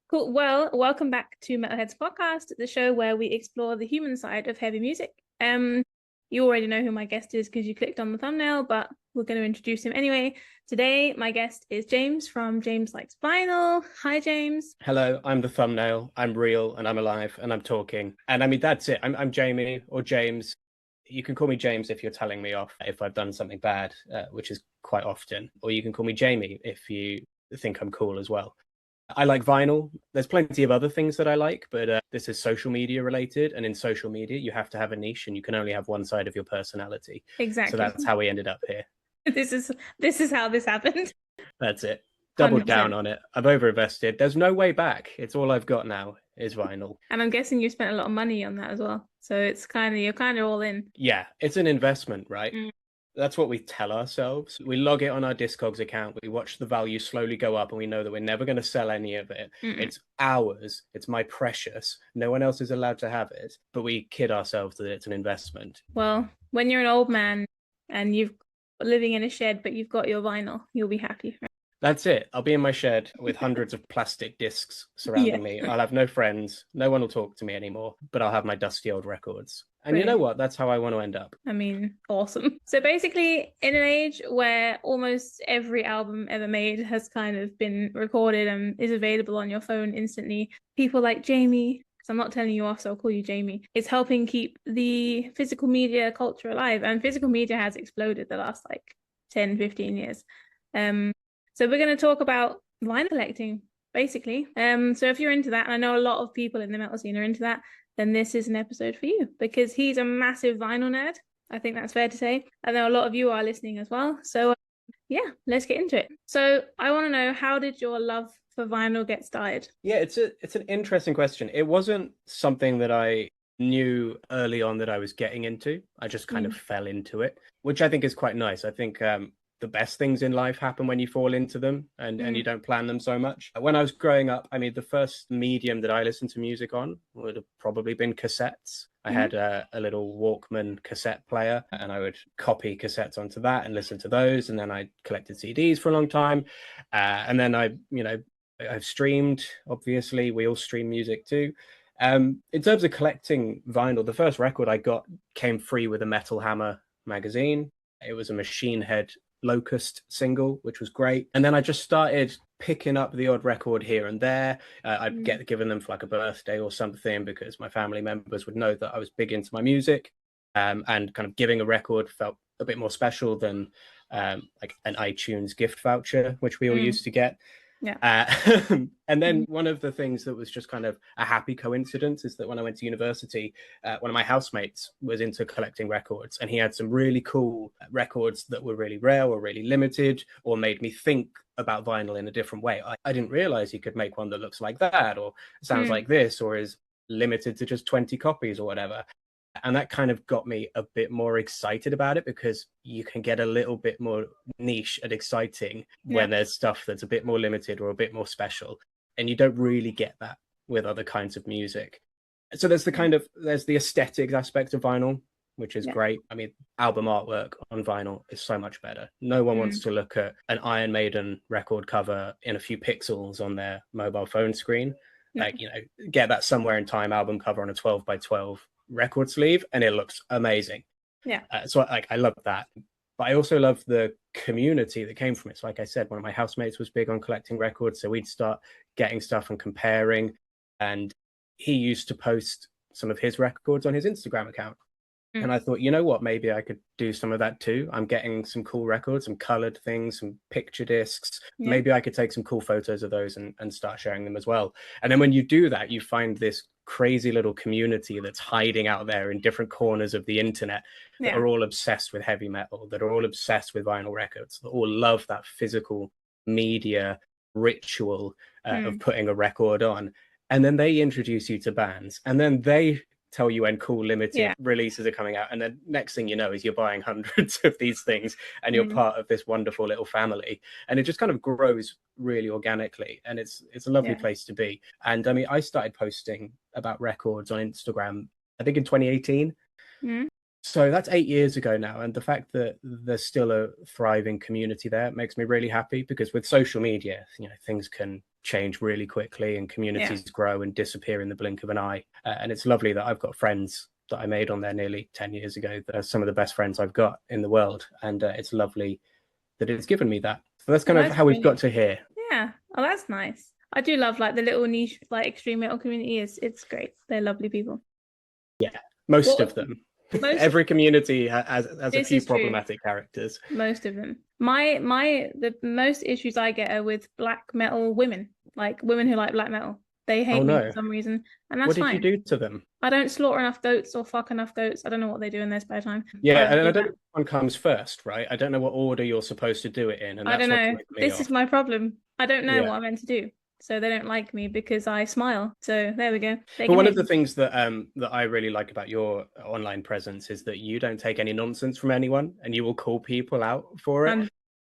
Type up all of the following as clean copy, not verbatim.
Cool. Well, welcome back to Metalheads Podcast, the show where we explore the human side of heavy music. You already know who my guest is because you clicked on the thumbnail, but we're going to introduce him anyway. Today, my guest is James from James Likes Vinyl. Hi, James. Hello, I'm the thumbnail. I'm real and I'm alive and I'm talking. And I mean, that's it. I'm Jamie or James. You can call me James if you're telling me off if I've done something bad, which is quite often. Or you can call me Jamie if you think I'm cool as well. I like vinyl. There's plenty of other things that I like, but this is social media related. And in social media, you have to have a niche and you can only have one side of your personality. Exactly. So that's how we ended up here. This is how this happened. That's it. Doubled 100%. down on it. I've overinvested. There's no way back. It's all I've got now is vinyl. And I'm guessing you spent a lot of money on that as well. So you're kind of all in. Yeah, it's an investment, right? Mm. That's what we tell ourselves. We log it on our Discogs account. We watch the value slowly go up and we know that we're never going to sell any of it. It's ours. It's my precious. No one else is allowed to have it. But we kid ourselves that it's an investment. Well, when you're an old man and you're living in a shed, but you've got your vinyl, you'll be happy. That's it. I'll be in my shed with hundreds of plastic discs surrounding me. I'll have no friends. No one will talk to me anymore, but I'll have my dusty old records. And you know what? That's how I want to end up. I mean, awesome. So basically, in an age where almost every album ever made has kind of been recorded and is available on your phone instantly, people like Jamie, because I'm not telling you off, so I'll call you Jamie, is helping keep the physical media culture alive. And physical media has exploded the last 10, 15 years. So we're going to talk about vinyl collecting, basically. So if you're into that, and I know a lot of people in the metal scene are into that, then this is an episode for you because he's a massive vinyl nerd. I think that's fair to say. I know a lot of you are listening as well. So yeah, let's get into it. So I want to know, how did your love for vinyl get started? Yeah, it's an interesting question. It wasn't something that I knew early on that I was getting into. I just kind of fell into it, which I think is quite nice. I think the best things in life happen when you fall into them and you don't plan them so much. When I was growing up, I mean, the first medium that I listened to music on would have probably been cassettes. I had a little Walkman cassette player and I would copy cassettes onto that and listen to those. And then I collected CDs for a long time. And then I've streamed, obviously. We all stream music too. In terms of collecting vinyl, the first record I got came free with a Metal Hammer magazine. It was a Machine Head Locust single, which was great. And then I just started picking up the odd record here and there. I'd get given them for a birthday or something because my family members would know that I was big into my music. And kind of giving a record felt a bit more special than an iTunes gift voucher, which we all used to get. Yeah. And then one of the things that was just kind of a happy coincidence is that when I went to university, one of my housemates was into collecting records and he had some really cool records that were really rare or really limited or made me think about vinyl in a different way. I didn't realize you could make one that looks like that or sounds like this or is limited to just 20 copies or whatever. And that kind of got me a bit more excited about it because you can get a little bit more niche and exciting when there's stuff that's a bit more limited or a bit more special. And you don't really get that with other kinds of music. So there's the aesthetics aspect of vinyl, which is great. I mean, album artwork on vinyl is so much better. No one wants to look at an Iron Maiden record cover in a few pixels on their mobile phone screen. Get that Somewhere in Time album cover on a 12 by 12 record sleeve and it looks amazing. So I love that, but I also love the community that came from it. So like I said, one of my housemates was big on collecting records, so we'd start getting stuff and comparing, and he used to post some of his records on his Instagram account. And I thought, you know what, maybe I could do some of that too. I'm getting some cool records, some colored things, some picture discs. Maybe I could take some cool photos of those and start sharing them as well. And then when you do that, you find this crazy little community that's hiding out there in different corners of the internet that are all obsessed with heavy metal, that are all obsessed with vinyl records, that all love that physical media ritual of putting a record on. And then they introduce you to bands and then they tell you when cool limited releases are coming out, and the next thing you know is you're buying hundreds of these things and you're part of this wonderful little family, and it just kind of grows really organically, and it's a lovely place to be. And I mean, I started posting about records on Instagram I think in 2018. So that's 8 years ago now, and the fact that there's still a thriving community there makes me really happy, because with social media, things can change really quickly, and communities grow and disappear in the blink of an eye. And it's lovely that I've got friends that I made on there nearly 10 years ago that are some of the best friends I've got in the world. And it's lovely that it's given me that. So that's kind of how we've got to here. Yeah. Oh, that's nice. I do love like the little niche, like extreme metal community. It's great. They're lovely people. Yeah, most of them. Every community has a few problematic characters. Most of them. The most issues I get are with black metal women, like women who like black metal. They hate me for some reason, and that's fine. What did you do to them? I don't slaughter enough goats or fuck enough goats. I don't know what they do in their spare time. Yeah, and I don't know which one comes first, right? I don't know what order you're supposed to do it in. And I don't know. This is my problem. I don't know what I'm meant to do. So they don't like me because I smile. So there we go. But one of the things that that I really like about your online presence is that you don't take any nonsense from anyone, and you will call people out for it.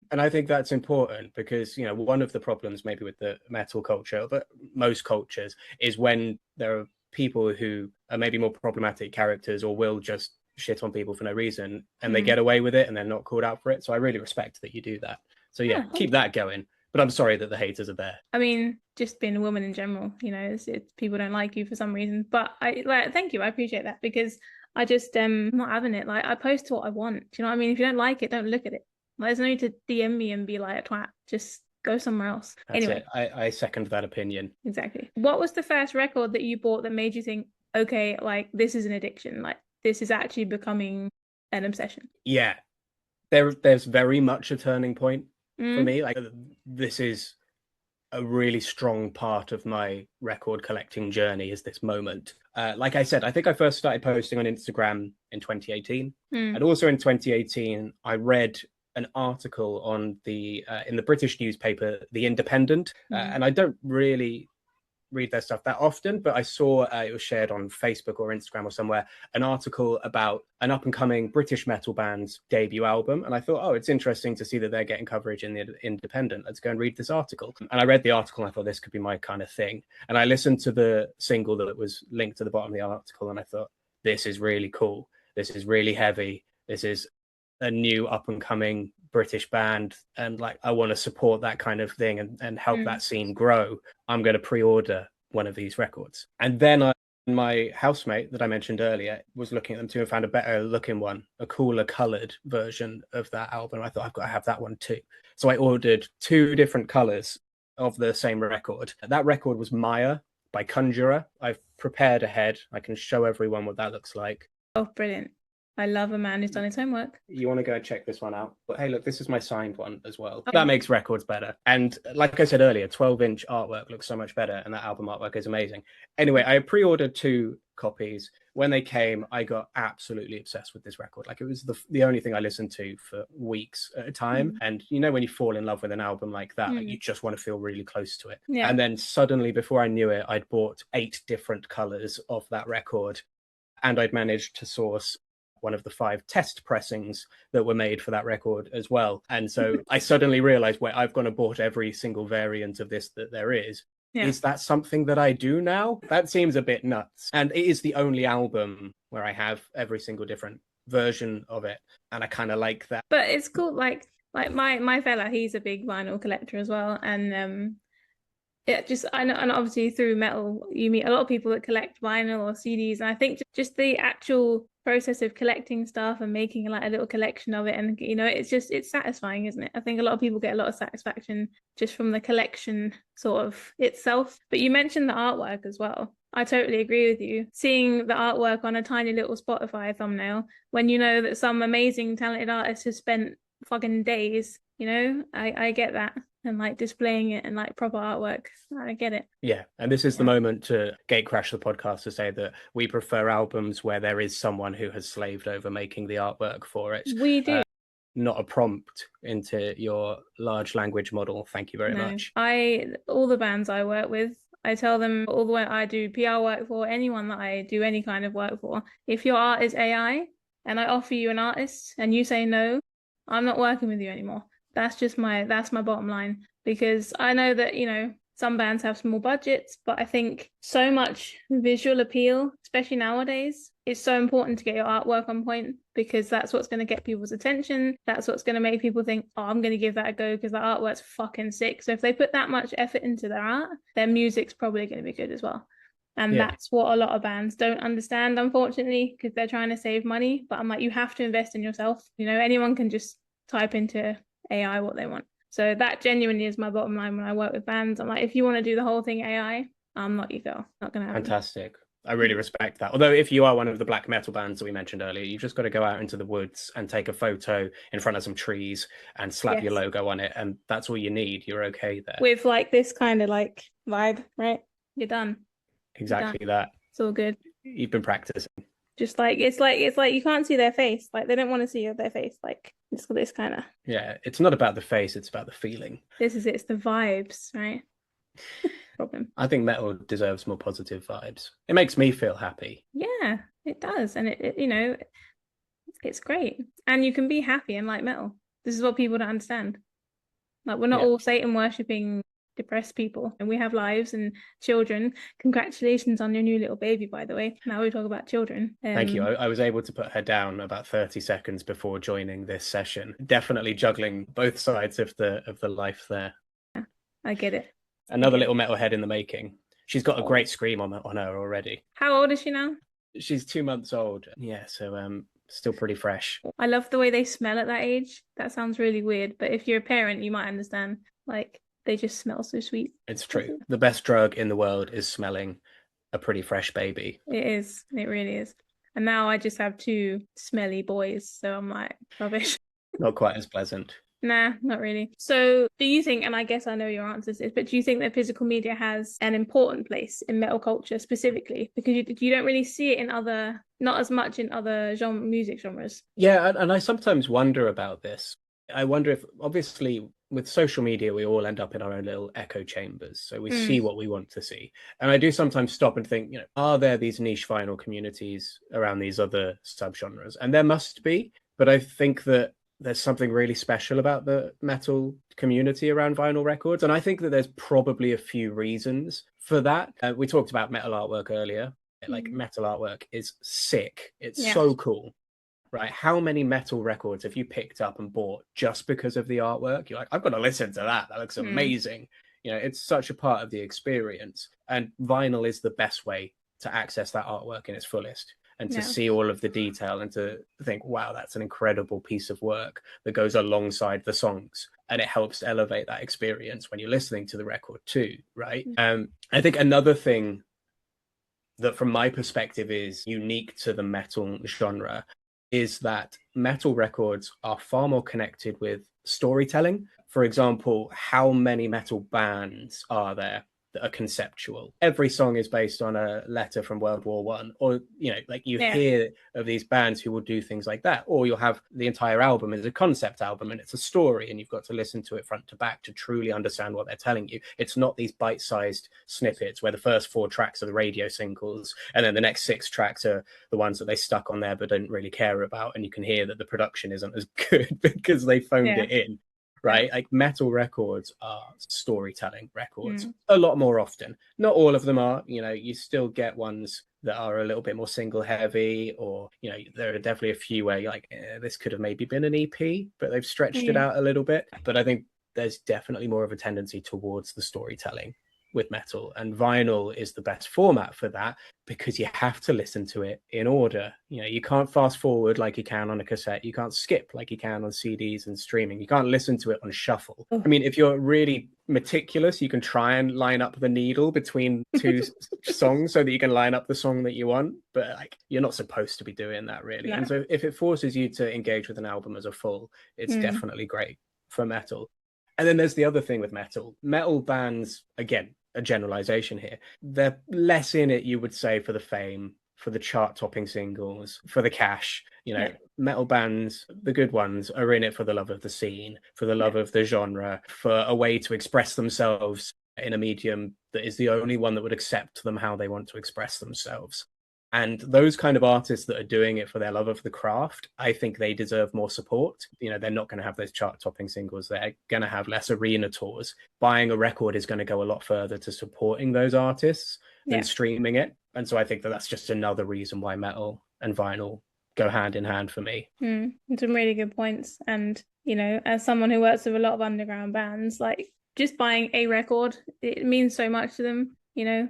And I think that's important because, you know, one of the problems maybe with the metal culture, but most cultures, is when there are people who are maybe more problematic characters or will just shit on people for no reason, and they get away with it and they're not called out for it. So I really respect that you do that. So yeah, keep that going. But I'm sorry that the haters are there. I mean, just being a woman in general, you know, it's people don't like you for some reason. But thank you. I appreciate that because I just not having it. Like I post what I want. Do you know what I mean? If you don't like it, don't look at it. There's no need to DM me and be like a twat. Just go somewhere else. Anyway, I second that opinion. Exactly. What was the first record that you bought that made you think, okay, like this is an addiction, like this is actually becoming an obsession? Yeah, there's very much a turning point for me. Like this is a really strong part of my record collecting journey is this moment. Like I said, I think I first started posting on Instagram in 2018, and also in 2018 I read an article on the in the British newspaper The Independent, and I don't really read their stuff that often, but I saw it was shared on Facebook or Instagram or somewhere, an article about an up and coming British metal band's debut album, and I thought, oh, it's interesting to see that they're getting coverage in The Independent. Let's go and read this article. And I read the article and I thought this could be my kind of thing, and I listened to the single that was linked to the bottom of the article, and I thought, this is really cool, this is really heavy, this is a new up and coming British band, and like I want to support that kind of thing and help that scene grow. I'm going to pre-order one of these records. And then my housemate that I mentioned earlier was looking at them too and found a better looking one, a cooler colored version of that album. I thought I've got to have that one too. So I ordered 2 different colors of the same record. That record was Maya by Conjurer. I've prepared ahead. I can show everyone what that looks like. Oh, brilliant. I love a man who's done his homework. You want to go and check this one out. But hey, look, this is my signed one as well. That makes records better. And like I said earlier, 12-inch artwork looks so much better, and that album artwork is amazing. Anyway, I pre-ordered 2 copies. When they came, I got absolutely obsessed with this record. Like it was the only thing I listened to for weeks at a time. And you know when you fall in love with an album like that, like you just want to feel really close to it. Yeah. And then suddenly, before I knew it, I'd bought 8 different colors of that record, and I'd managed to source one of the 5 test pressings that were made for that record as well. And so I suddenly realized, wait, I've gone and bought every single variant of this that there is. Yeah. Is that something that I do now? That seems a bit nuts. And it is the only album where I have every single different version of it. And I kind of like that. But it's cool. Like my fella, he's a big vinyl collector as well. And I know, and obviously through metal, you meet a lot of people that collect vinyl or CDs. And I think just the actual process of collecting stuff and making like a little collection of it, and you know, it's satisfying, isn't it? I think a lot of people get a lot of satisfaction just from the collection sort of itself. But you mentioned the artwork as well. I totally agree with you. Seeing the artwork on a tiny little Spotify thumbnail when you know that some amazing talented artist has spent fucking days, you know, I get that. And like displaying it and like proper artwork. I get it. Yeah. And this is the moment to gatecrash the podcast to say that we prefer albums where there is someone who has slaved over making the artwork for it. We do. Not a prompt into your large language model. Thank you very much. All the bands I work with, I tell them all the way I do PR work for, anyone that I do any kind of work for, if your art is AI and I offer you an artist and you say no, I'm not working with you anymore. That's my bottom line, because I know that, you know, Some bands have small budgets, but I think so much visual appeal, especially nowadays, is so important to get your artwork on point, because that's what's going to get people's attention. That's what's going to make people think, oh, I'm going to give that a go because the artwork's fucking sick. So if they put that much effort into their art, their music's probably going to be good as well. And that's what a lot of bands don't understand, unfortunately, because they're trying to save money. But I'm like, you have to invest in yourself. You know, anyone can just type into AI what they want. So that genuinely is my bottom line when I work with bands. I'm like, if you want to do the whole thing AI, I'm not your girl. Not going to happen. Fantastic. I really respect that. Although if you are one of the black metal bands that we mentioned earlier, you've just got to go out into the woods and take a photo in front of some trees and slap your logo on it. And that's all you need. You're okay there. With like this kind of like vibe, right? You're done. Exactly that. It's all good. You've been practicing. Just like it's like you can't see their face. Like they don't want to see their face. Like it's this kind of. Yeah, it's not about the face, it's about the feeling. This is it's the vibes, right? Problem. I think metal deserves more positive vibes. It makes me feel happy. Yeah, it does. And it you know, it's great. And you can be happy and like metal. This is what people don't understand. Like we're not all Satan worshipping depressed people, and we have lives and children. Congratulations on your new little baby, by the way. Now we talk about children. Thank you. I was able to put her down about 30 seconds before joining this session. Definitely juggling both sides of the life there. Yeah, I get it. Another little metalhead in the making. She's got a great scream on her already. How old is she now? She's 2 months old. Yeah, so still pretty fresh. I love the way they smell at that age. That sounds really weird, but if you're a parent, you might understand. Like they just smell so sweet. It's true. The best drug in the world is smelling a pretty fresh baby. It is. It really is. And now I just have 2 smelly boys, so I'm like, rubbish. Not quite as pleasant. Nah, not really. So do you think, and I guess I know your answer to this, but do you think that physical media has an important place in metal culture specifically? Because you don't really see it in other, not as much in other music genres. Yeah, and I sometimes wonder about this. I wonder if, obviously, with social media, we all end up in our own little echo chambers. So we see what we want to see. And I do sometimes stop and think, are there these niche vinyl communities around these other subgenres? And there must be. But I think that there's something really special about the metal community around vinyl records. And I think that there's probably a few reasons for that. We talked about metal artwork earlier. Like metal artwork is sick. It's so cool. Right, how many metal records have you picked up and bought just because of the artwork? You're like, I've got to listen to that. That looks amazing. It's such a part of the experience. And vinyl is the best way to access that artwork in its fullest and to see all of the detail and to think, wow, that's an incredible piece of work that goes alongside the songs. And it helps elevate that experience when you're listening to the record too, right? I think another thing that from my perspective is unique to the metal genre is that metal records are far more connected with storytelling. For example, how many metal bands are there that are conceptual? Every song is based on a letter from World War One, or hear of these bands who will do things like that, or you'll have the entire album as a concept album and it's a story and you've got to listen to it front to back to truly understand what they're telling you. It's not these bite-sized snippets where the first 4 tracks are the radio singles and then the next 6 tracks are the ones that they stuck on there but didn't really care about, and you can hear that the production isn't as good because they phoned it in. Right, like metal records are storytelling records a lot more often. Not all of them are. You still get ones that are a little bit more single heavy, or there are definitely a few where you're like, this could have maybe been an EP, but they've stretched it out a little bit. But I think there's definitely more of a tendency towards the storytelling with metal, and vinyl is the best format for that because you have to listen to it in order. You can't fast forward like you can on a cassette. You can't skip like you can on CDs and streaming. You can't listen to it on shuffle. I mean, if you're really meticulous, you can try and line up the needle between 2 songs so that you can line up the song that you want, but you're not supposed to be doing that really. And so if it forces you to engage with an album as a full, it's definitely great for metal. And then there's the other thing with metal bands, again, a generalization here, they're less in it, you would say, for the fame, for the chart topping singles, for the cash. Metal bands, the good ones, are in it for the love of the scene, for the love of the genre, for a way to express themselves in a medium that is the only one that would accept them how they want to express themselves. And those kind of artists that are doing it for their love of the craft, I think they deserve more support. They're not going to have those chart-topping singles. They're going to have less arena tours. Buying a record is going to go a lot further to supporting those artists than streaming it. And so I think that that's just another reason why metal and vinyl go hand in hand for me. Some really good points. And, as someone who works with a lot of underground bands, like just buying a record, it means so much to them.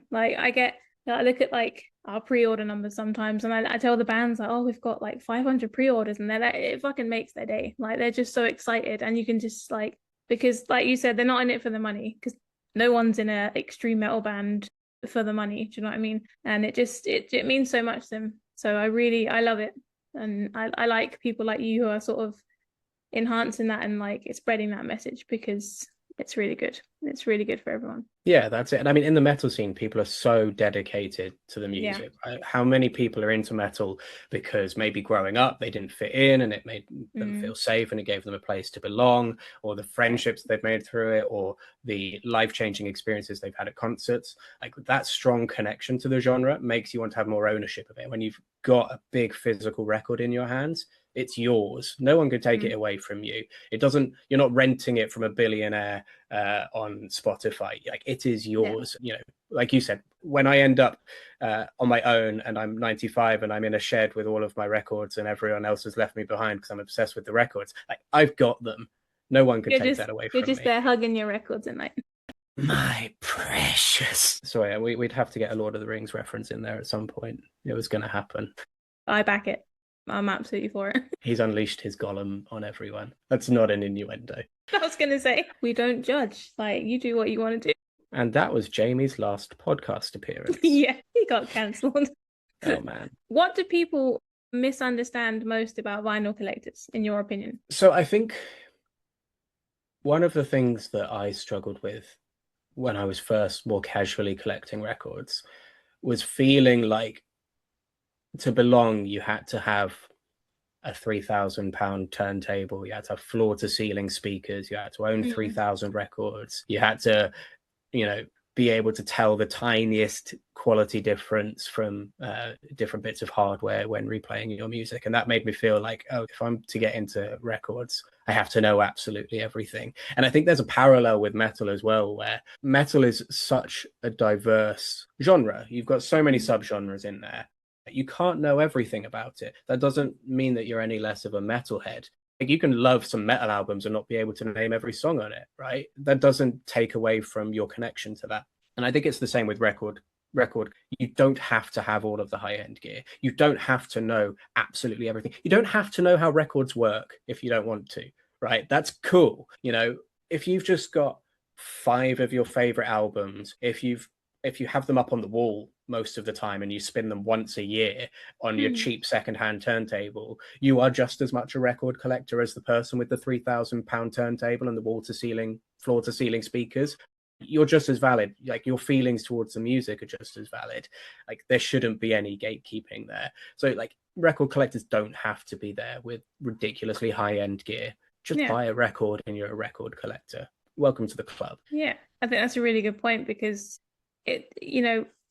Like I look at like our pre-order numbers sometimes, and I tell the bands like, oh, we've got like 500 pre-orders, and they're like, it fucking makes their day. Like they're just so excited, and you can just like, because like you said, they're not in it for the money, because no one's in a extreme metal band for the money. Do you know what I mean? And it means so much to them. So I love it, and I like people like you who are sort of enhancing that and like spreading that message, because it's really good. It's really good for everyone. Yeah, that's it. And I mean, in the metal scene, people are so dedicated to the music. Right? How many people are into metal because maybe growing up they didn't fit in and it made them feel safe and it gave them a place to belong, or the friendships they've made through it, or the life-changing experiences they've had at concerts. Like that strong connection to the genre makes you want to have more ownership of it. When you've got a big physical record in your hands, it's yours. No one can take it away from you. You're not renting it from a billionaire on Spotify. Like it is yours. Like you said, when I end up on my own and I'm 95 and I'm in a shed with all of my records and everyone else has left me behind because I'm obsessed with the records, like I've got them. No one can take that away from me. You're just there hugging your records and like, my precious. So yeah, we'd have to get a Lord of the Rings reference in there at some point. It was going to happen. I back it. I'm absolutely for it. He's unleashed his Gollum on everyone. That's not an innuendo. I was going to say, we don't judge. Like, you do what you want to do. And that was Jamie's last podcast appearance. Yeah, he got cancelled. Oh, man. What do people misunderstand most about vinyl collectors, in your opinion? So I think one of the things that I struggled with when I was first more casually collecting records was feeling like to belong, you had to have a £3,000 turntable, you had to have floor to ceiling speakers, you had to own 3,000 records, you had to, be able to tell the tiniest quality difference from different bits of hardware when replaying your music. And that made me feel like, oh, if I'm to get into records, I have to know absolutely everything. And I think there's a parallel with metal as well, where metal is such a diverse genre. You've got so many subgenres in there. You can't know everything about it. That doesn't mean that you're any less of a metalhead. Like you can love some metal albums and not be able to name every song on it, right? That doesn't take away from your connection to that. And I think it's the same with record. You don't have to have all of the high-end gear. You don't have to know absolutely everything. You don't have to know how records work if you don't want to, right? That's cool. If you've just got 5 of your favorite albums, if you have them up on the wall most of the time and you spin them once a year on your cheap secondhand turntable, you are just as much a record collector as the person with the £3,000 turntable and the floor to ceiling speakers. You're just as valid. Like your feelings towards the music are just as valid. Like there shouldn't be any gatekeeping there. So like record collectors don't have to be there with ridiculously high-end gear. Just buy a record and you're a record collector. Welcome to the club. Yeah, I think that's a really good point, because it,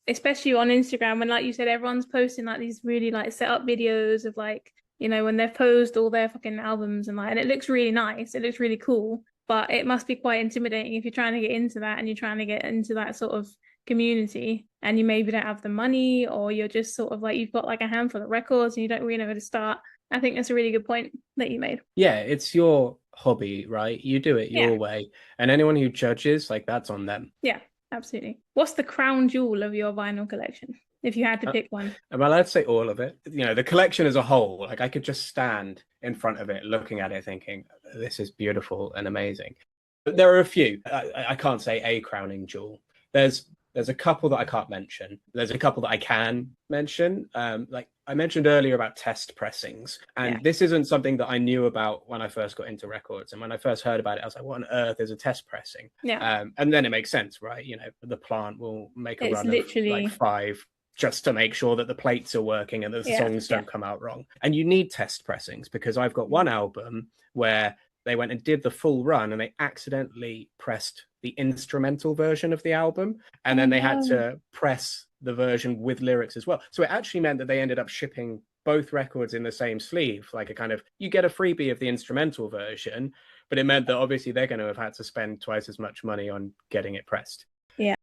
especially on Instagram, when like you said, everyone's posting like these really like set up videos of like, when they've posed all their fucking albums and it looks really nice, it looks really cool, but it must be quite intimidating if you're trying to get into that and you're trying to get into that sort of community and you maybe don't have the money, or you're just sort of like, you've got like a handful of records and you don't really know where to start. I think that's a really good point that you made. Yeah, it's your hobby, right? You do it your way, and anyone who judges, like, that's on them. Yeah, absolutely. What's the crown jewel of your vinyl collection, if you had to pick one? Am I allowed to say all of it? The collection as a whole, like I could just stand in front of it, looking at it, thinking, this is beautiful and amazing. But there are a few. I can't say a crowning jewel. There's a couple that I can't mention. There's a couple that I can mention. Like I mentioned earlier about test pressings. And this isn't something that I knew about when I first got into records. And when I first heard about it, I was like, what on earth is a test pressing? Yeah. And then it makes sense, right? The plant will make a run of like 5 just to make sure that the plates are working and that the songs don't come out wrong. And you need test pressings, because I've got one album where they went and did the full run and they accidentally pressed the instrumental version of the album, and then they had to press the version with lyrics as well. So it actually meant that they ended up shipping both records in the same sleeve, like a kind of, you get a freebie of the instrumental version, but it meant that obviously they're going to have had to spend twice as much money on getting it pressed. Yeah.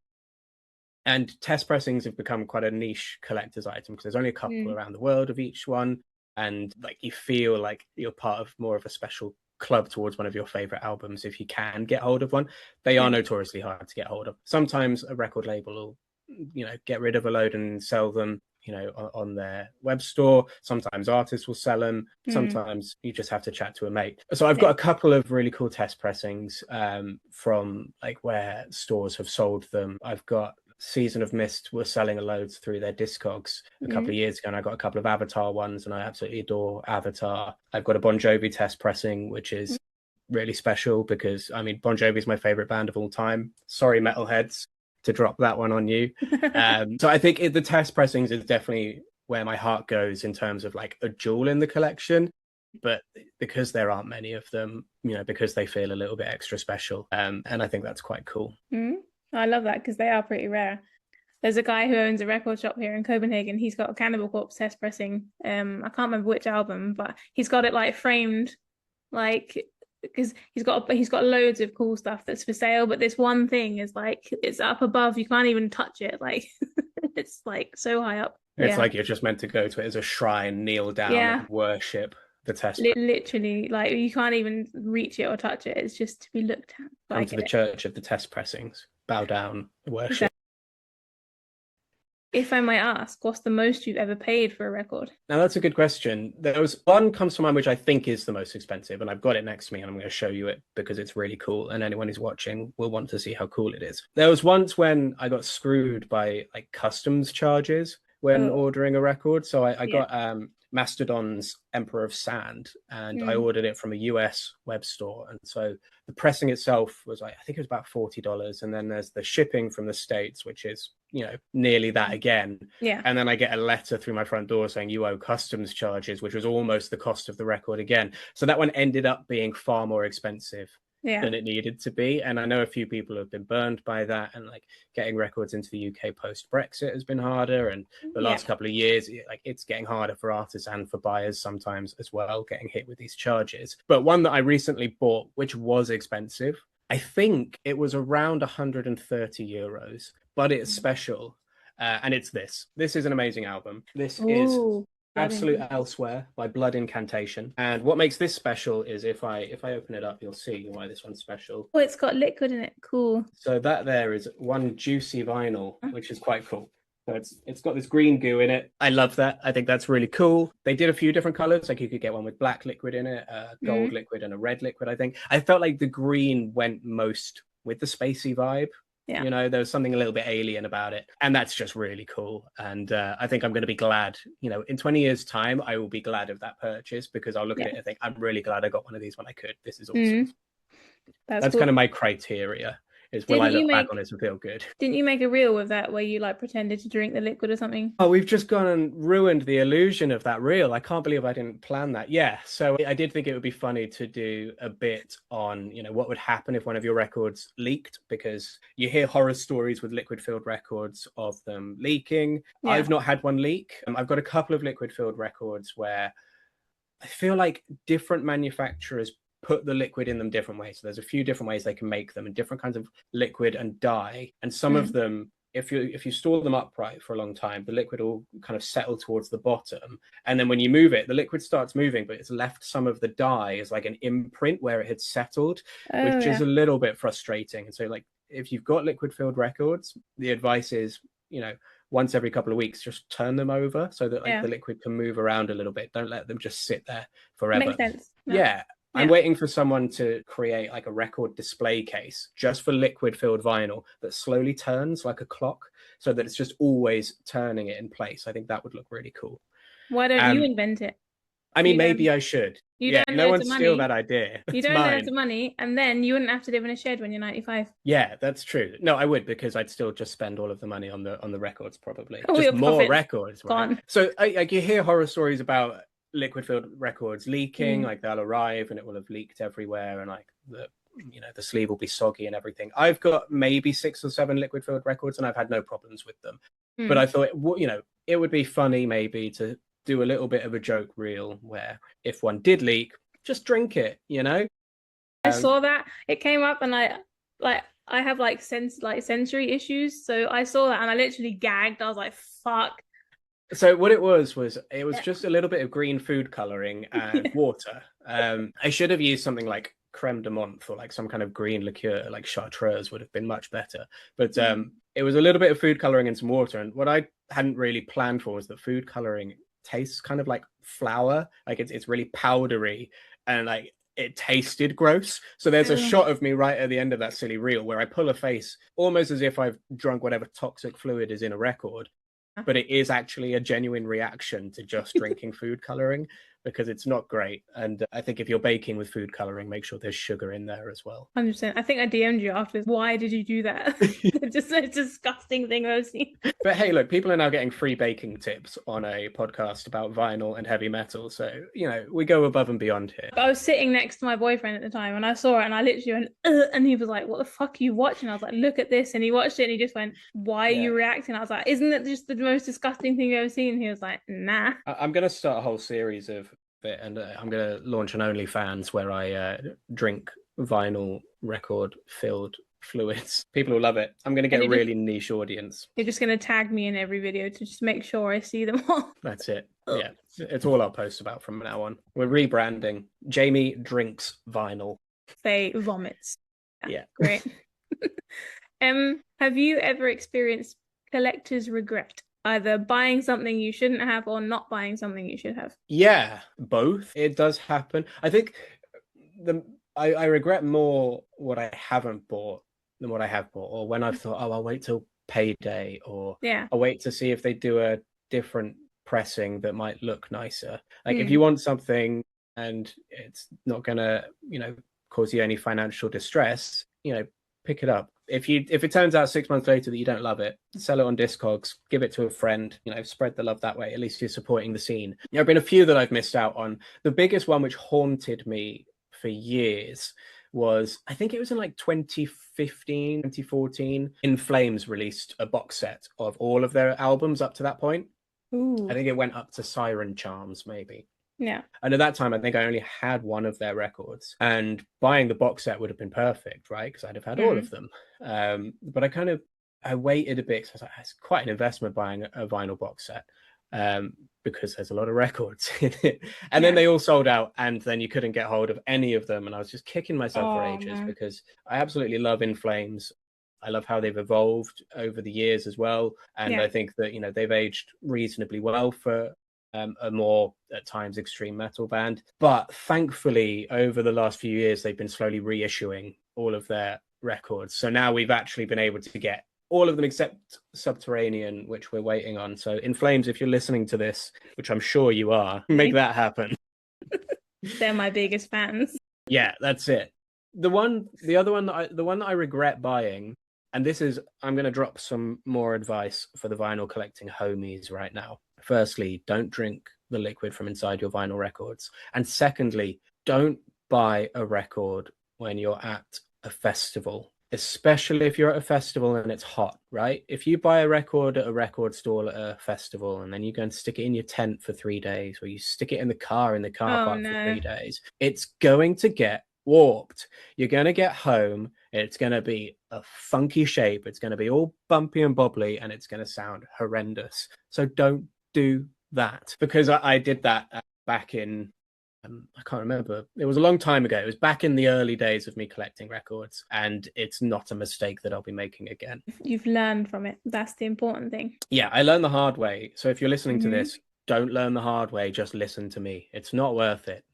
And test pressings have become quite a niche collector's item because there's only a couple around the world of each one. And like you feel like you're part of more of a special club towards one of your favorite albums if you can get hold of one. They are notoriously hard to get hold of. Sometimes a record label will, you know, get rid of a load and sell them, you know, on their web store. Sometimes artists will sell them. Sometimes you just have to chat to a mate. So I've got a couple of really cool test pressings from like where stores have sold them. I've got Season of Mist were selling a loads through their Discogs a couple of years ago, and I got a couple of Avatar ones, and I absolutely adore Avatar. I've got a Bon Jovi test pressing, which is really special because, I mean, Bon Jovi is my favorite band of all time. Sorry, metalheads, to drop that one on you. So I think the test pressings is definitely where my heart goes in terms of like a jewel in the collection. But because there aren't many of them, you know, because they feel a little bit extra special. And I think that's quite cool. I love that because they are pretty rare. There's a guy who owns a record shop here in Copenhagen. He's got a Cannibal Corpse test pressing. I can't remember which album, but he's got it like framed, like, because he's got loads of cool stuff that's for sale. But this one thing is like, it's up above. You can't even touch it. Like, it's like so high up. It's like you're just meant to go to it as a shrine, kneel down and worship the test. Literally, like you can't even reach it or touch it. It's just to be looked at. Come to the church of the test pressings. Bow down, worship. Exactly. If I might ask, what's the most you've ever paid for a record? Now, that's a good question. There was one comes to mind which I think is the most expensive, and I've got it next to me, and I'm going to show you it because it's really cool, and anyone who's watching will want to see how cool it is. There was once when I got screwed by like customs charges when ordering a record. So I got Mastodon's Emperor of Sand, and I ordered it from a US web store. And so the pressing itself was like, I think it was about $40. And then there's the shipping from the States, which is, you know, nearly that again. Yeah. And then I get a letter through my front door saying you owe customs charges, which was almost the cost of the record again. So that one ended up being far more expensive than it needed to be. And I know a few people have been burned by that, and like getting records into the UK post Brexit has been harder, and the last couple of years like it's getting harder for artists and for buyers sometimes as well, getting hit with these charges. But one that I recently bought, which was expensive, I think it was around 130 euros, but it's special, and it's this is an amazing album. This is Absolute Elsewhere by Blood Incantation. And what makes this special is if I open it up, you'll see why this one's special. Oh, it's got liquid in it. Cool. So that there is one juicy vinyl, which is quite cool. So it's got this green goo in it. I love that. I think that's really cool. They did a few different colors. Like you could get one with black liquid in it, gold liquid, and a red liquid, I think. I felt like the green went most with the spacey vibe. Yeah. You know, there was something a little bit alien about it. And that's just really cool. And I think I'm going to be glad, you know, in 20 years' time, I will be glad of that purchase because I'll look at it and think, I'm really glad I got one of these when I could. This is awesome. That's cool. Kind of my criteria. Is will I look back on it and feel good? Didn't you make a reel with that where you like pretended to drink the liquid or something? Oh, we've just gone and ruined the illusion of that reel. I can't believe I didn't plan that. Yeah, so I did think it would be funny to do a bit on, you know, what would happen if one of your records leaked, because you hear horror stories with liquid-filled records of them leaking. Yeah. I've not had one leak. I've got a couple of liquid-filled records where I feel like different manufacturers put the liquid in them different ways. So there's a few different ways they can make them, and different kinds of liquid and dye. And some of them, if you store them upright for a long time, the liquid will kind of settle towards the bottom. And then when you move it, the liquid starts moving, but it's left some of the dye as like an imprint where it had settled, which is a little bit frustrating. And so like, if you've got liquid filled records, the advice is, you know, once every couple of weeks, just turn them over so that like the liquid can move around a little bit. Don't let them just sit there forever. Makes sense. Yeah. I'm waiting for someone to create like a record display case just for liquid filled vinyl that slowly turns like a clock so that it's just always turning it in place. I think that would look really cool. Why don't you invent it? I mean, maybe I should. No one steal that idea. You don't earn loads of money, and then you wouldn't have to live in a shed when you're 95. Yeah, that's true. No, I would, because I'd still just spend all of the money on the records, probably. Just more records. Right? Gone. So like you hear horror stories about liquid filled records leaking, like they'll arrive and it will have leaked everywhere, and like the the sleeve will be soggy and everything. I've got maybe 6 or 7 liquid filled records and I've had no problems with them. But I thought, it would be funny maybe to do a little bit of a joke reel where if one did leak, just drink it, I saw that it came up, and I have sensory issues, so I saw that and I literally gagged. I was like, fuck. So what it was just a little bit of green food coloring and water. I should have used something like creme de menthe or like some kind of green liqueur, like chartreuse would have been much better. But it was a little bit of food coloring and some water. And what I hadn't really planned for was that food coloring tastes kind of like flour, like it's really powdery and like it tasted gross. So there's a shot of me right at the end of that silly reel where I pull a face almost as if I've drunk whatever toxic fluid is in a record. But it is actually a genuine reaction to just drinking food coloring, because it's not great. And I think if you're baking with food coloring, make sure there's sugar in there as well. 100%. I think I DM'd you after this. Why did you do that? Just a disgusting thing I've seen. But hey, look, people are now getting free baking tips on a podcast about vinyl and heavy metal. So, we go above and beyond here. I was sitting next to my boyfriend at the time and I saw it and I literally went, and he was like, what the fuck are you watching? I was like, look at this. And he watched it and he just went, why are you reacting? I was like, isn't it just the most disgusting thing you've ever seen? And he was like, nah. I'm going to start a whole series of it, and I'm going to launch an OnlyFans where I drink vinyl record filled fluids. People will love it. I'm going to get a really niche audience. You're just going to tag me in every video to just make sure I see them all. That's it. Yeah, it's all I'll post about from now on. We're rebranding. Jamie drinks vinyl. Faye vomits. Yeah. Great. Have you ever experienced collector's regret? Either buying something you shouldn't have or not buying something you should have? Yeah, both. It does happen. I think I regret more what I haven't bought than what I have bought, or when I've thought, I'll wait till payday, or I'll wait to see if they do a different pressing that might look nicer. Like if you want something and it's not gonna, cause you any financial distress, pick it up. If it turns out 6 months later that you don't love it, sell it on Discogs, give it to a friend, spread the love that way. At least you're supporting the scene. There have been a few that I've missed out on. The biggest one, which haunted me for years, was, I think it was in like 2015, 2014, In Flames released a box set of all of their albums up to that point. Ooh. I think it went up to Siren Charms, maybe. Yeah. And at that time, I think I only had one of their records, and buying the box set would have been perfect, right? Because I'd have had all of them. But I waited a bit. So I was like, it's quite an investment buying a vinyl box set, because there's a lot of records in it. And then they all sold out, and then you couldn't get hold of any of them. And I was just kicking myself for ages, because I absolutely love In Flames. I love how they've evolved over the years as well. And I think that, they've aged reasonably well for a more, at times, extreme metal band. But thankfully, over the last few years, they've been slowly reissuing all of their records. So now we've actually been able to get all of them except Subterranean, which we're waiting on. So In Flames, if you're listening to this, which I'm sure you are, make that happen. They're my biggest fans. Yeah, that's it. The one that I regret buying, and this is, I'm going to drop some more advice for the vinyl collecting homies right now. Firstly, don't drink the liquid from inside your vinyl records. And secondly, don't buy a record when you're at a festival, especially if you're at a festival and it's hot, right? If you buy a record at a record stall at a festival and then you go and stick it in your tent for 3 days, or you stick it in the car park for 3 days, it's going to get warped. You're going to get home, it's going to be a funky shape, it's going to be all bumpy and bobbly, and it's going to sound horrendous. So don't do that, because I did that back in I can't remember, it was a long time ago. It was back in the early days of me collecting records, and it's not a mistake that I'll be making again. You've learned from it. That's the important thing. Yeah, I learned the hard way. So if you're listening to this, don't learn the hard way, just listen to me. It's not worth it.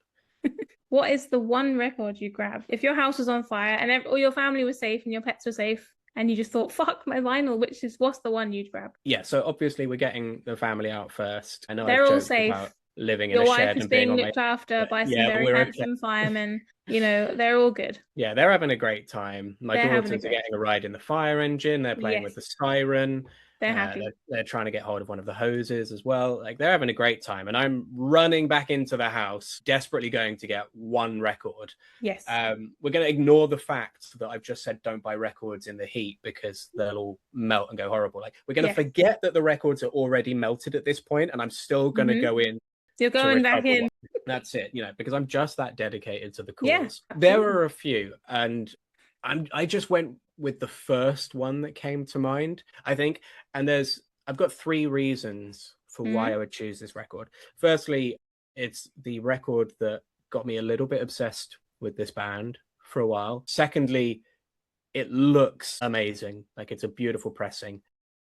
What is the one record you grabbed? If your house was on fire and all your family was safe and your pets were safe, and you just thought, fuck my vinyl, what's the one you'd grab? Yeah, so obviously we're getting the family out first. I know they're all safe. About living in your a wife shed is and being looked after by some very handsome firemen. They're all good. Yeah, they're having a great time. My daughters are getting a ride in the fire engine. They're playing with the siren. They're happy. They're trying to get hold of one of the hoses as well. Like, they're having a great time, and I'm running back into the house, desperately going to get one record. Yes. We're going to ignore the fact that I've just said don't buy records in the heat because they'll all melt and go horrible. Like, we're going to forget that the records are already melted at this point, and I'm still going to go in. You're going back in. That's it, because I'm just that dedicated to the cause. Yeah, there are a few, and I just went with the first one that came to mind, I think. And I've got 3 reasons for why I would choose this record. Firstly, it's the record that got me a little bit obsessed with this band for a while. Secondly, it looks amazing. Like, it's a beautiful pressing.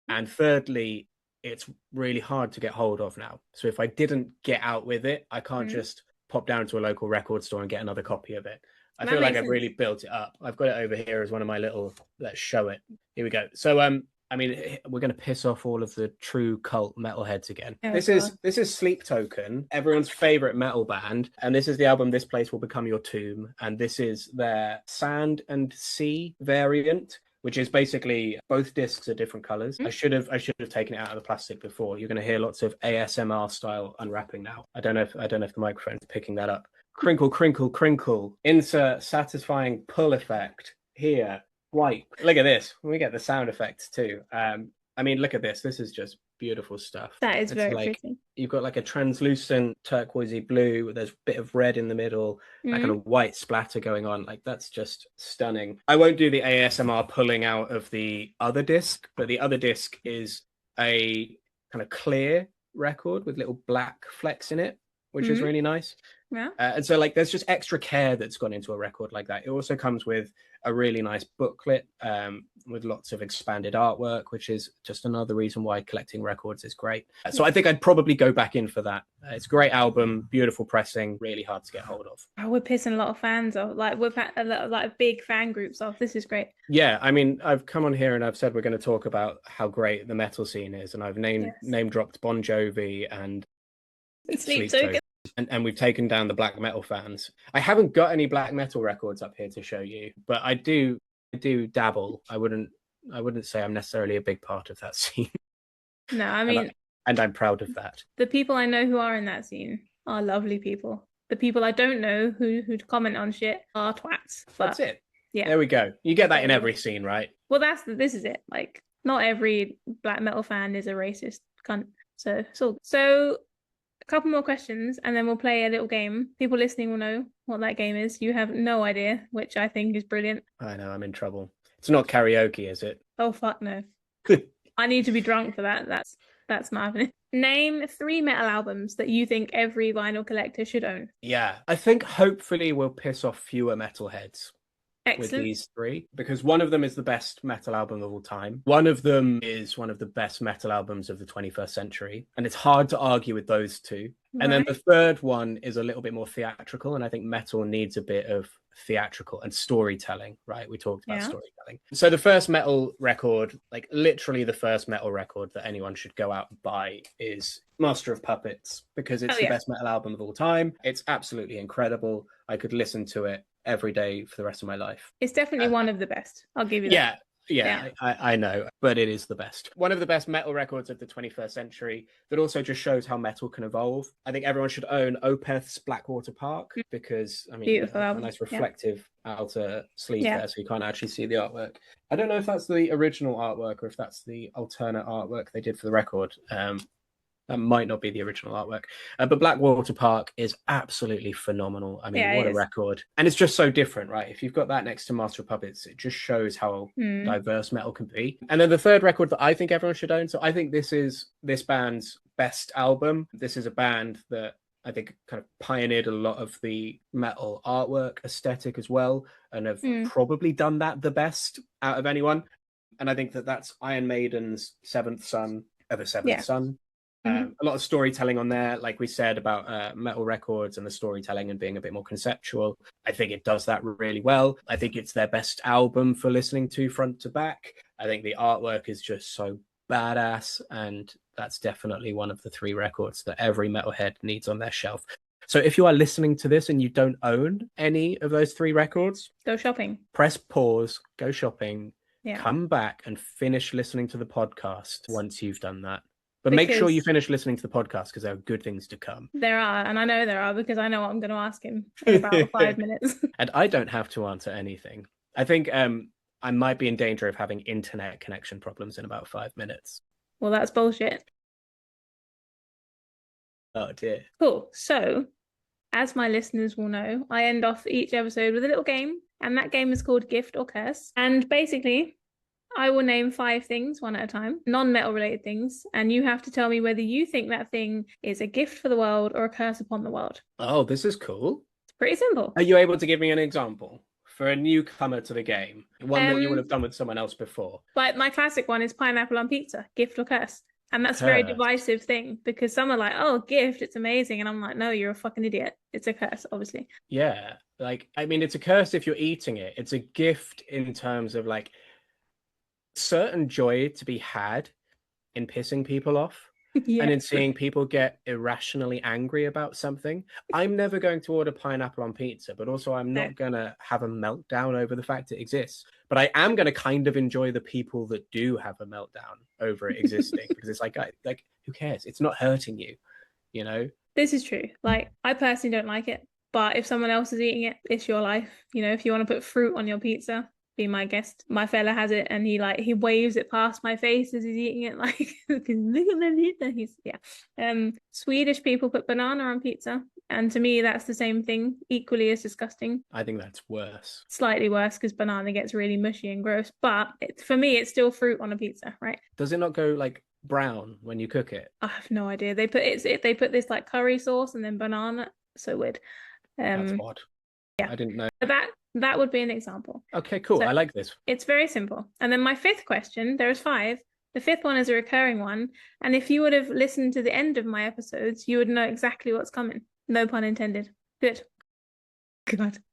And thirdly, it's really hard to get hold of now. So if I didn't get out with it, I can't just pop down to a local record store and get another copy of it. I feel like I've really built it up. I've got it over here as one of my little, let's show it. Here we go. So, I mean, we're going to piss off all of the true cult metalheads again. Oh, this is Sleep Token, everyone's favorite metal band. And this is the album, This Place Will Become Your Tomb. And this is their Sand and Sea variant, which is basically both discs are different colors. I should have taken it out of the plastic before. You're going to hear lots of ASMR style unwrapping now. I don't know if the microphone's picking that up. Crinkle, crinkle, crinkle. Insert satisfying pull effect here. White. Look at this. We get the sound effects too. I mean, look at this. This is just beautiful stuff. That is very pretty. You've got like a translucent turquoisey blue. There's a bit of red in the middle, that kind of white splatter going on. Like, that's just stunning. I won't do the ASMR pulling out of the other disc, but the other disc is a kind of clear record with little black flecks in it, which is really nice. Yeah. And so, like, there's just extra care that's gone into a record like that. It also comes with a really nice booklet with lots of expanded artwork, which is just another reason why collecting records is great. So I think I'd probably go back in for that. It's a great album, beautiful pressing, really hard to get hold of. Oh, we're pissing a lot of fans off. Like, we've had a lot of like big fan groups off. This is great. Yeah, I mean, I've come on here and I've said we're going to talk about how great the metal scene is, and I've name dropped Bon Jovi and Sleep Token. And we've taken down the black metal fans. I haven't got any black metal records up here to show you, but I do dabble. I wouldn't say I'm necessarily a big part of that scene. No, I mean, and I'm proud of that. The people I know who are in that scene are lovely people. The people I don't know who'd comment on shit are twats. That's it. Yeah. There we go. You get that in every scene, right? Well, this is it. Like, not every black metal fan is a racist cunt. So a couple more questions and then we'll play a little game. People listening will know what that game is. You have no idea, which I think is brilliant. I know, I'm in trouble. It's not karaoke, is it? Oh, fuck no. I need to be drunk for that. That's not happening. Name 3 metal albums that you think every vinyl collector should own. Yeah, I think hopefully we'll piss off fewer metalheads. Excellent. With these 3, because one of them is the best metal album of all time. One of them is one of the best metal albums of the 21st century. And it's hard to argue with those 2. Right. And then the third one is a little bit more theatrical. And I think metal needs a bit of theatrical and storytelling, right? We talked about storytelling. So the first metal record, like literally the first metal record that anyone should go out and buy is Master of Puppets, because it's the best metal album of all time. It's absolutely incredible. I could listen to it every day for the rest of my life. It's definitely one of the best. I'll give you that. Yeah. I know, but it is the best. One of the best metal records of the 21st century that also just shows how metal can evolve. I think everyone should own Opeth's Blackwater Park, because, I mean, beautiful album. A nice reflective outer sleeve there, so you can't actually see the artwork. I don't know if that's the original artwork or if that's the alternate artwork they did for the record. That might not be the original artwork. But Blackwater Park is absolutely phenomenal. I mean, what a record. And it's just so different, right? If you've got that next to Master of Puppets, it just shows how diverse metal can be. And then the third record that I think everyone should own. So I think this is this band's best album. This is a band that I think kind of pioneered a lot of the metal artwork aesthetic as well, and have probably done that the best out of anyone. And I think that's Iron Maiden's Seventh Son of a Seventh Son. A lot of storytelling on there, like we said about metal records and the storytelling and being a bit more conceptual. I think it does that really well. I think it's their best album for listening to front to back. I think the artwork is just so badass, and that's definitely one of the 3 records that every metalhead needs on their shelf. So if you are listening to this and you don't own any of those 3 records, go shopping. Press pause, go shopping, Yeah. come back and finish listening to the podcast once you've done that. But make sure you finish listening to the podcast because there are good things to come. There are, and I know there are because I know what I'm going to ask him in about 5 minutes. And I don't have to answer anything. I think I might be in danger of having internet connection problems in about 5 minutes. Well, that's bullshit. Oh dear. Cool. So, as my listeners will know, I end off each episode with a little game, and that game is called Gift or Curse. And basically, I will name 5 things one at a time, non-metal related things, and you have to tell me whether you think that thing is a gift for the world or a curse upon the world. Oh, this is cool. It's pretty simple. Are you able to give me an example for a newcomer to the game? One that you would have done with someone else before? Like my classic one is pineapple on pizza, gift or curse. And that's a very divisive thing because some are like, oh, gift, it's amazing. And I'm like, no, you're a fucking idiot. It's a curse, obviously. Yeah. Like, I mean, it's a curse if you're eating it. It's a gift in terms of like certain joy to be had in pissing people off. Yeah. And in seeing people get irrationally angry about something. I'm never going to order pineapple on pizza, but also I'm not going to have a meltdown over the fact it exists. But I am going to kind of enjoy the people that do have a meltdown over it existing because it's like who cares? It's not hurting you, you know? This is true. Like, I personally don't like it, but if someone else is eating it, it's your life. You know, if you want to put fruit on your pizza, be my guest. My fella has it and he waves it past my face as he's eating it, like look at that. He's Swedish people put banana on pizza, and to me that's the same thing, equally as disgusting. I think that's worse. Slightly worse because banana gets really mushy and gross, but for me it's still fruit on a pizza, right? Does it not go like brown when you cook it? I have no idea. They put this like curry sauce and then banana. So weird. That's odd. Yeah, I didn't know. That would be an example. Okay, cool. So I like this. It's very simple. And then my 5th question, there's 5. The 5th one is a recurring one. And if you would have listened to the end of my episodes, you would know exactly what's coming. No pun intended. Good.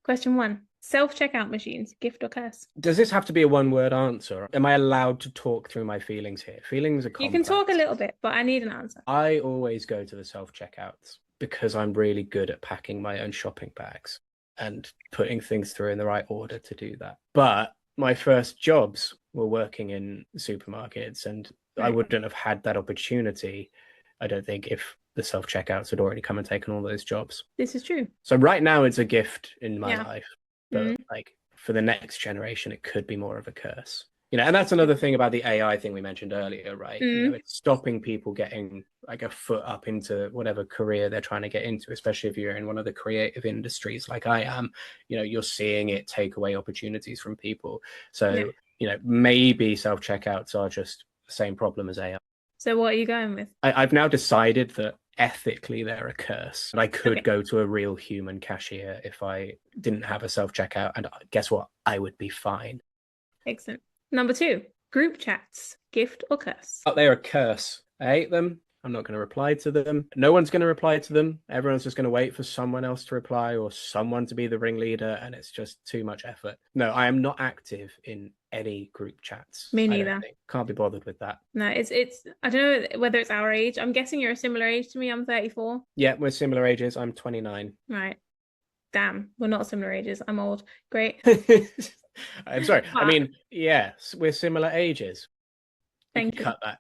Question 1. Self-checkout machines, gift or curse? Does this have to be a one-word answer? Am I allowed to talk through my feelings here? Feelings are complex. You can talk a little bit, but I need an answer. I always go to the self-checkouts because I'm really good at packing my own shopping bags and putting things through in the right order to do that. But my first jobs were working in supermarkets, and I wouldn't have had that opportunity, I don't think, if the self-checkouts had already come and taken all those jobs. This is true. So right now it's a gift in my life, but like for the next generation, it could be more of a curse. You know, and that's another thing about the AI thing we mentioned earlier, right? You know, it's stopping people getting like a foot up into whatever career they're trying to get into, especially if you're in one of the creative industries like I am. You know, you're seeing it take away opportunities from people. So, you know, maybe self-checkouts are just the same problem as AI. So what are you going with? I've now decided that ethically they're a curse. And I could go to a real human cashier if I didn't have a self-checkout. And guess what? I would be fine. Excellent. Number 2, group chats, gift or curse? Oh, they're a curse. I hate them. I'm not going to reply to them. No one's going to reply to them. Everyone's just going to wait for someone else to reply or someone to be the ringleader, and it's just too much effort. No, I am not active in any group chats. Me neither. Can't be bothered with that. No, it's I don't know whether it's our age. I'm guessing you're a similar age to me. I'm 34. Yeah, we're similar ages. I'm 29. Right. Damn, we're not similar ages. I'm old. Great. I'm sorry. But, I mean, yes, we're similar ages. Thank you. Cut that.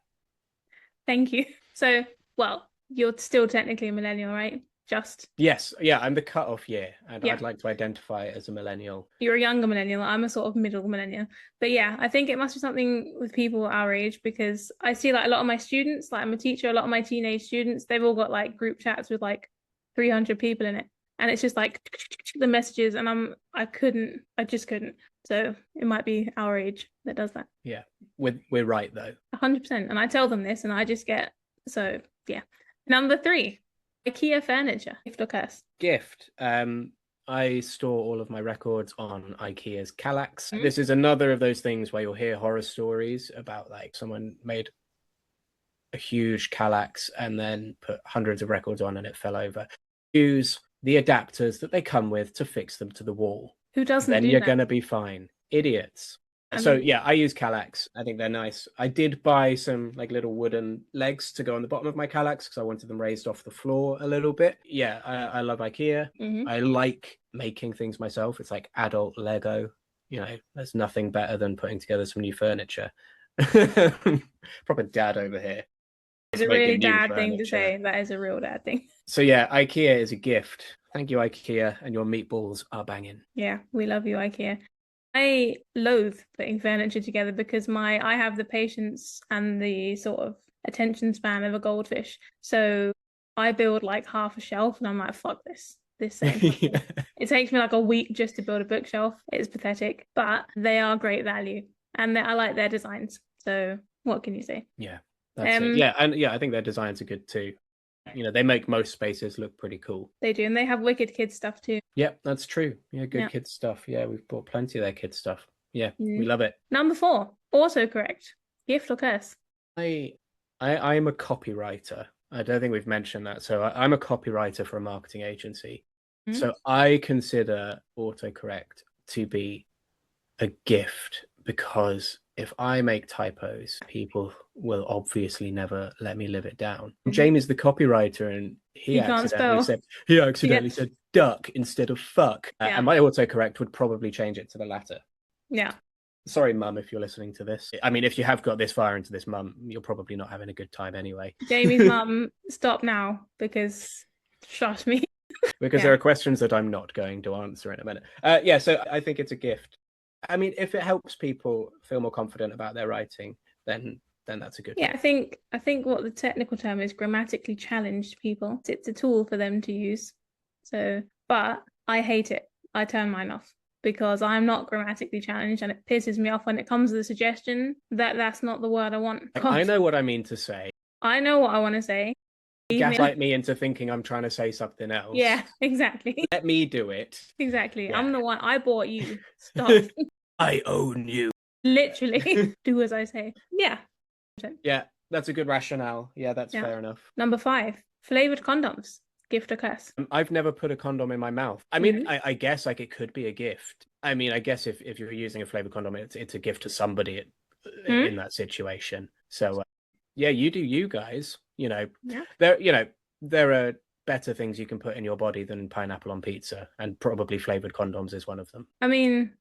Thank you. So, well, you're still technically a millennial, right? Just. Yes. Yeah, I'm the cutoff year, and I'd like to identify as a millennial. You're a younger millennial. I'm a sort of middle millennial. But yeah, I think it must be something with people our age because I see like a lot of my students, like I'm a teacher, a lot of my teenage students, they've all got like group chats with like 300 people in it. And it's just like the messages, and I just couldn't. So it might be our age that does that. Yeah, we're right though. 100%. And I tell them this, and I just get so yeah. Number 3, IKEA furniture, gift or curse? Gift. I store all of my records on IKEA's Kallax. This is another of those things where you'll hear horror stories about like someone made a huge Kallax and then put hundreds of records on and it fell over. Use the adapters that they come with to fix them to the wall. Who doesn't then do you're that? Gonna be fine. Idiots. So yeah, I use Kallax. I think they're nice. I did buy some like little wooden legs to go on the bottom of my Kallax because I wanted them raised off the floor a little bit. Yeah, I love IKEA. I like making things myself. It's like adult Lego, there's nothing better than putting together some new furniture. Proper dad over here. It's a really dad thing to say. That is a real dad thing. So yeah, IKEA is a gift. Thank you, IKEA, and your meatballs are banging. Yeah, we love you, IKEA. I loathe putting furniture together because I have the patience and the sort of attention span of a goldfish. So I build like half a shelf and I'm like, fuck this. This thing. Yeah. It takes me like a week just to build a bookshelf. It's pathetic, but they are great value and I like their designs. So what can you say? Yeah, that's it. Yeah, and yeah, I think their designs are good too. They make most spaces look pretty cool. They do, and they have wicked kids stuff too. Yep, that's true. Yeah, good kids stuff. Yeah, we've bought plenty of their kids stuff. Yeah, we love it. Number 4, also correct. Gift or curse? I'm a copywriter. I don't think we've mentioned that. So I'm a copywriter for a marketing agency. Mm-hmm. So I consider autocorrect to be a gift because if I make typos, people will obviously never let me live it down. Mm-hmm. Jamie's the copywriter, and he accidentally said duck instead of fuck. And my autocorrect would probably change it to the latter. Yeah. Sorry, Mum, if you're listening to this. I mean, if you have got this far into this, Mum, you're probably not having a good time anyway. Jamie's mum, stop now, because trust me. Because there are questions that I'm not going to answer in a minute. So I think it's a gift. I mean, if it helps people feel more confident about their writing, then that's a good thing. I think what the technical term is, grammatically challenged people. It's a tool for them to use. So, but I hate it. I turn mine off because I'm not grammatically challenged, and it pisses me off when it comes to the suggestion that that's not the word I want. I know what I mean to say. I know what I want to say. Gaslight me into thinking I'm trying to say something else. Yeah, exactly. Let me do it. Exactly. Yeah. I'm the one. I bought you. Stop. I own you. Literally. Do as I say. Yeah. Yeah, that's a good rationale. Yeah, that's fair enough. Number 5, flavored condoms. Gift or curse? I've never put a condom in my mouth. I mean, I guess like it could be a gift. I mean, I guess if you're using a flavored condom, it's a gift to somebody in that situation. So you do you guys. There are better things you can put in your body than pineapple on pizza, and probably flavored condoms is one of them. I mean,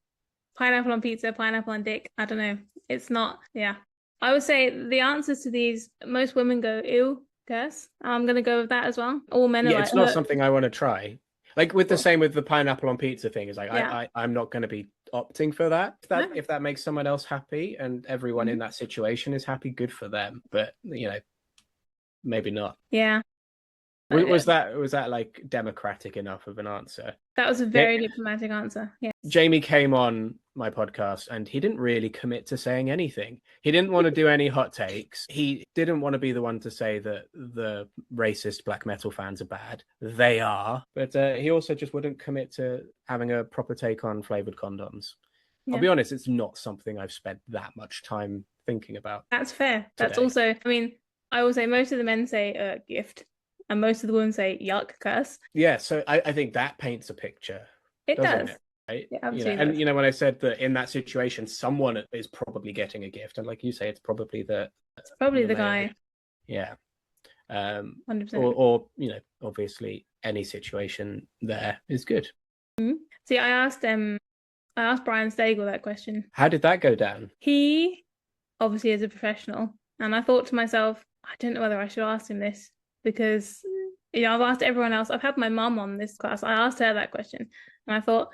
pineapple on pizza, pineapple on dick. I don't know. It's not. Yeah, I would say the answers to these, most women go ew. Curse. I'm gonna go with that as well. All men are like, it's not something I want to try. Like with the same with the pineapple on pizza thing, is like I'm not going to be opting for that. If that makes someone else happy and everyone in that situation is happy, good for them. But maybe not. Yeah. Was that like democratic enough of an answer? That was a very diplomatic answer. Yeah. Jamie came on my podcast and he didn't really commit to saying anything. He didn't want to do any hot takes. He didn't want to be the one to say that the racist black metal fans are bad. They are. But he also just wouldn't commit to having a proper take on flavored condoms. Yeah. I'll be honest, it's not something I've spent that much time thinking about. That's fair. That's also, I mean, I will say most of the men say gift. And most of the women say yuck, curse. Yeah, so I think that paints a picture. It does. It, right? Yeah, absolutely. And when I said that in that situation, someone is probably getting a gift, and like you say, it's probably the guy. Yeah. 100%. Or obviously any situation there is good. Mm-hmm. See, I asked Brian Stagel that question. How did that go down? He obviously is a professional, and I thought to myself, I don't know whether I should ask him this. Because I've asked everyone else. I've had my mum on this class. I asked her that question, and I thought,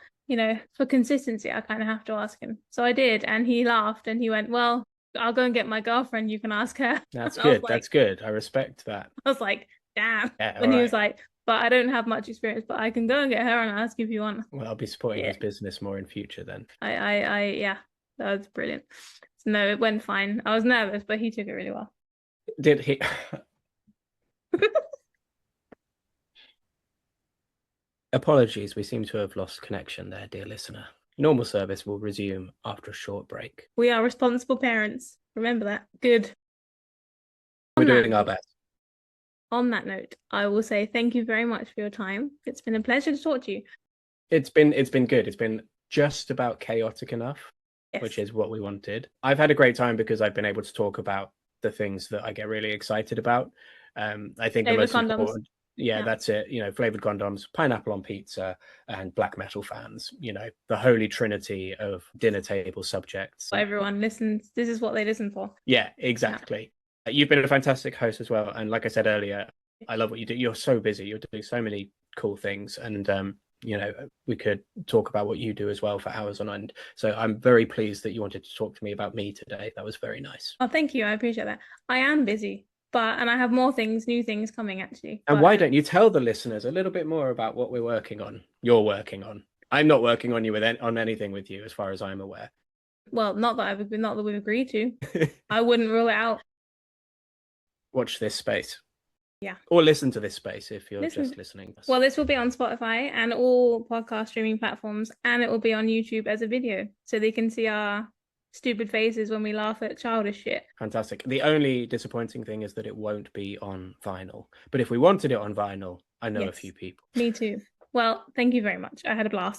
for consistency, I kind of have to ask him. So I did, and he laughed and he went, "Well, I'll go and get my girlfriend. You can ask her." That's good. That's good. I respect that. I was like, "Damn!" And he was like, "But I don't have much experience, but I can go and get her and ask if you want." Well, I'll be supporting his business more in future then. Yeah, that was brilliant. So, no, it went fine. I was nervous, but he took it really well. Did he? Apologies, we seem to have lost connection there, dear listener. Normal service will resume after a short break. We are responsible parents. Remember that. Good. We're doing our best. On that note, I will say thank you very much for your time. It's been a pleasure to talk to you. It's been good. It's been just about chaotic enough, which is what we wanted. I've had a great time because I've been able to talk about the things that I get really excited about. I think the most important. Yeah, that's it. You know, flavored condoms, pineapple on pizza, and black metal fans. You know, the holy trinity of dinner table subjects. Everyone listens. This is what they listen for. Yeah, exactly. Yeah. You've been a fantastic host as well. And like I said earlier, I love what you do. You're so busy. You're doing so many cool things. And, you know, we could talk about what you do as well for hours on end. So I'm very pleased that you wanted to talk to me about me today. That was very nice. Oh, thank you. I appreciate that. I am busy, and I have more things, new things coming actually. And why don't you tell the listeners a little bit more about what we're working on? You're working on. I'm not working on anything with you, as far as I'm aware. Well, not that we've agreed to. I wouldn't rule it out. Watch this space. Yeah. Or listen to this space if you're just listening. Well, this will be on Spotify and all podcast streaming platforms, and it will be on YouTube as a video, so they can see our stupid faces when we laugh at childish shit. Fantastic. The only disappointing thing is that it won't be on vinyl. But if we wanted it on vinyl, I know a few people. Me too. Well, thank you very much. I had a blast.